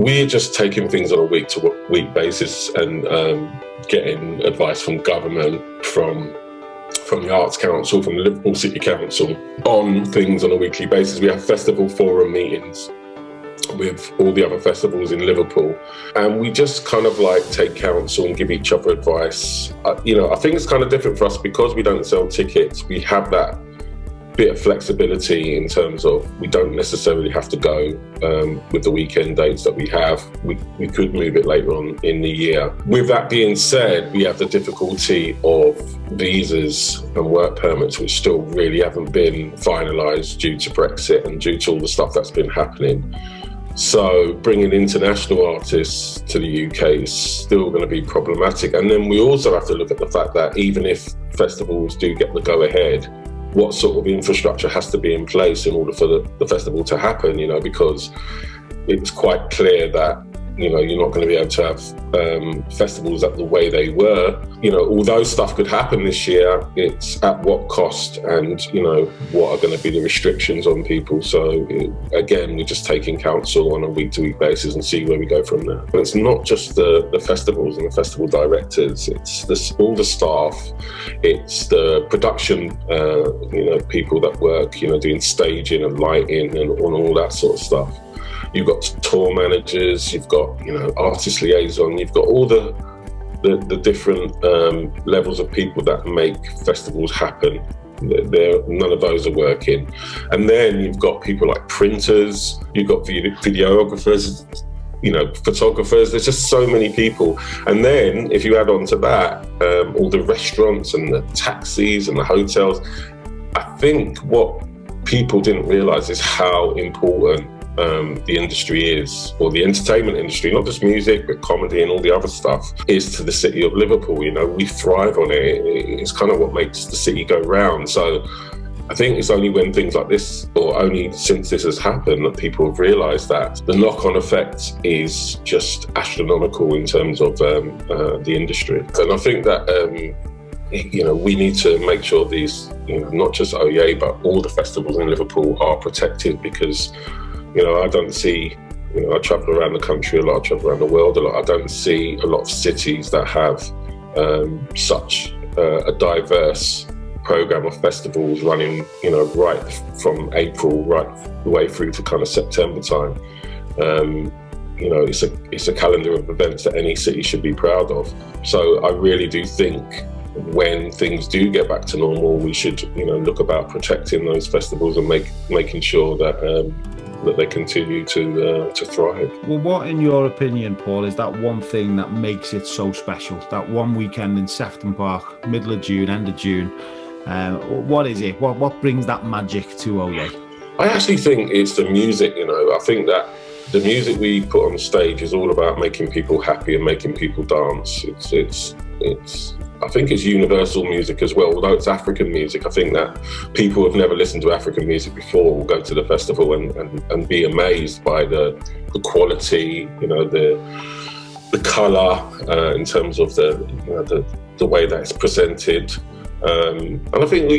We're just taking things on a week-to-week basis and getting advice from government, from the Arts Council, from the Liverpool City Council on things on a weekly basis. We have festival forum meetings with all the other festivals in Liverpool, and we just kind of like take counsel and give each other advice. I think it's kind of different for us because we don't sell tickets. We have that bit of flexibility in terms of we don't necessarily have to go with the weekend dates that we have. We could move it later on in the year. With that being said, we have the difficulty of visas and work permits, which still really haven't been finalised due to Brexit and due to all the stuff that's been happening. So bringing international artists to the UK is still going to be problematic. And then we also have to look at the fact that even if festivals do get the go-ahead, what sort of infrastructure has to be in place in order for the festival to happen, because it's quite clear that, you're not going to be able to have festivals at the way they were. Although stuff could happen this year, it's at what cost and, what are going to be the restrictions on people. So again, we're just taking counsel on a week-to-week basis and see where we go from there. But it's not just the festivals and the festival directors, it's all the staff, it's the production, people that work, doing staging and lighting and all that sort of stuff. You've got tour managers, you've got, artist liaison, you've got all the different levels of people that make festivals happen. None of those are working. And then you've got people like printers, you've got videographers, photographers. There's just so many people. And then if you add on to that, all the restaurants and the taxis and the hotels, I think what people didn't realise is how important the industry is, or the entertainment industry, not just music, but comedy and all the other stuff, is to the city of Liverpool. We thrive on it. It's kind of what makes the city go round. So I think it's only when things like this, or only since this has happened, that people have realised that the knock-on effect is just astronomical in terms of the industry. And I think that we need to make sure these, not just Oyé, but all the festivals in Liverpool are protected, because I don't see, I travel around the country a lot, I travel around the world a lot. I don't see a lot of cities that have such a diverse programme of festivals running, right from April right the way through to kind of September time. It's a calendar of events that any city should be proud of. So I really do think when things do get back to normal, we should, look about protecting those festivals and making sure that they continue to thrive. Well, what, in your opinion, Paul, is that one thing that makes it so special? That one weekend in Sefton Park, middle of June, end of June. What is it? What brings that magic to Oyé? I actually think it's the music. I think that the music we put on stage is all about making people happy and making people dance. I think it's universal music as well, although it's African music. I think that people who have never listened to African music before will go to the festival and be amazed by the quality, the colour, in terms of the way that it's presented. And I think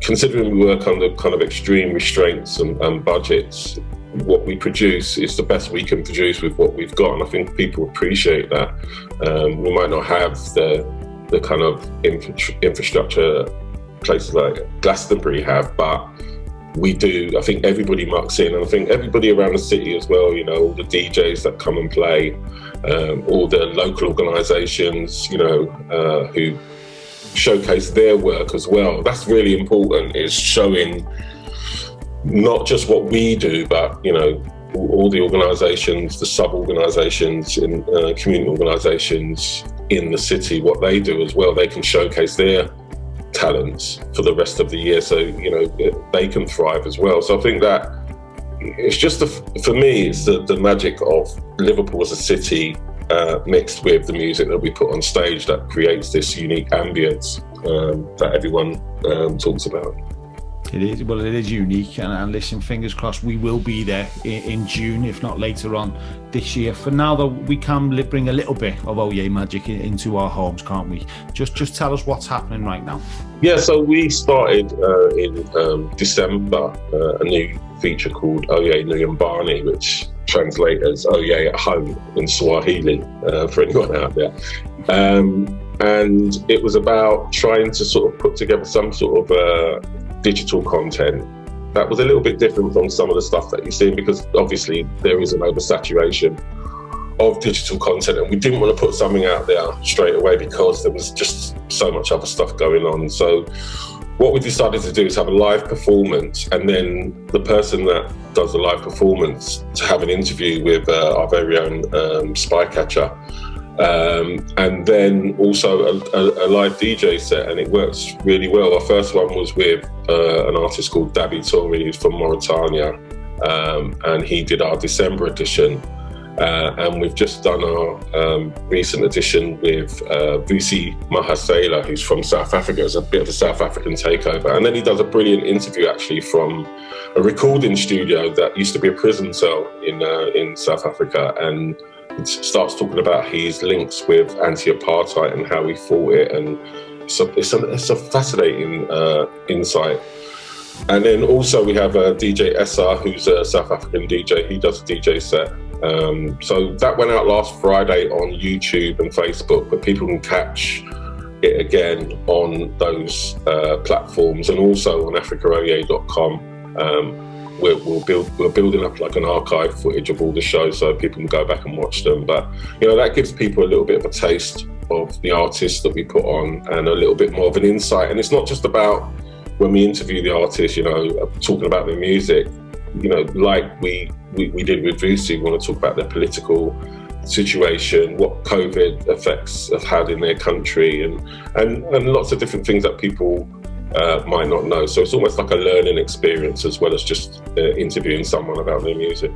considering we work under kind of extreme restraints and budgets, what we produce is the best we can produce with what we've got, and I think people appreciate that. We might not have the kind of infrastructure places like Glastonbury have, but we do. I think everybody mucks in, and I think everybody around the city as well, all the DJs that come and play, all the local organisations, who showcase their work as well. That's really important, is showing not just what we do, but all the organisations, the sub-organisations, and community organisations in the city, what they do as well. They can showcase their talents for the rest of the year, so they can thrive as well. So I think that it's just for me, it's the magic of Liverpool as a city, mixed with the music that we put on stage, that creates this unique ambience that everyone talks about. It is unique, and listen, fingers crossed we will be there in June, if not later on this year. For now, though, we can bring a little bit of Oyé magic into our homes, can't we? Just tell us what's happening right now. Yeah, so we started in December a new feature called Oyé Nyumbani, which translators, Oyé at home in Swahili, for anyone out there. And it was about trying to sort of put together some sort of digital content that was a little bit different from some of the stuff that you're seeing, because obviously there is an oversaturation of digital content, and we didn't want to put something out there straight away because there was just so much other stuff going on. So what we decided to do is have a live performance, and then the person that does the live performance to have an interview with our very own spy catcher. And then also a live DJ set, and it works really well. Our first one was with an artist called Dabi Tori, who's from Mauritania, and he did our December edition. And we've just done our recent edition with Vusi Mahasela, who's from South Africa. It's a bit of a South African takeover. And then he does a brilliant interview actually from a recording studio that used to be a prison cell in South Africa, and starts talking about his links with anti-apartheid and how he fought it, and it's a fascinating insight. And then also we have DJ Essa, who's a South African DJ. He does a DJ set. So that went out last Friday on YouTube and Facebook, but people can catch it again on those platforms, and also on africaoye.com. We're building up like an archive footage of all the shows so people can go back and watch them. But that gives people a little bit of a taste of the artists that we put on, and a little bit more of an insight. And it's not just about when we interview the artists, talking about their music, like we did with Vusi. We want to talk about their political situation, what COVID effects have had in their country, and lots of different things that people might not know. So it's almost like a learning experience as well as just interviewing someone about their music.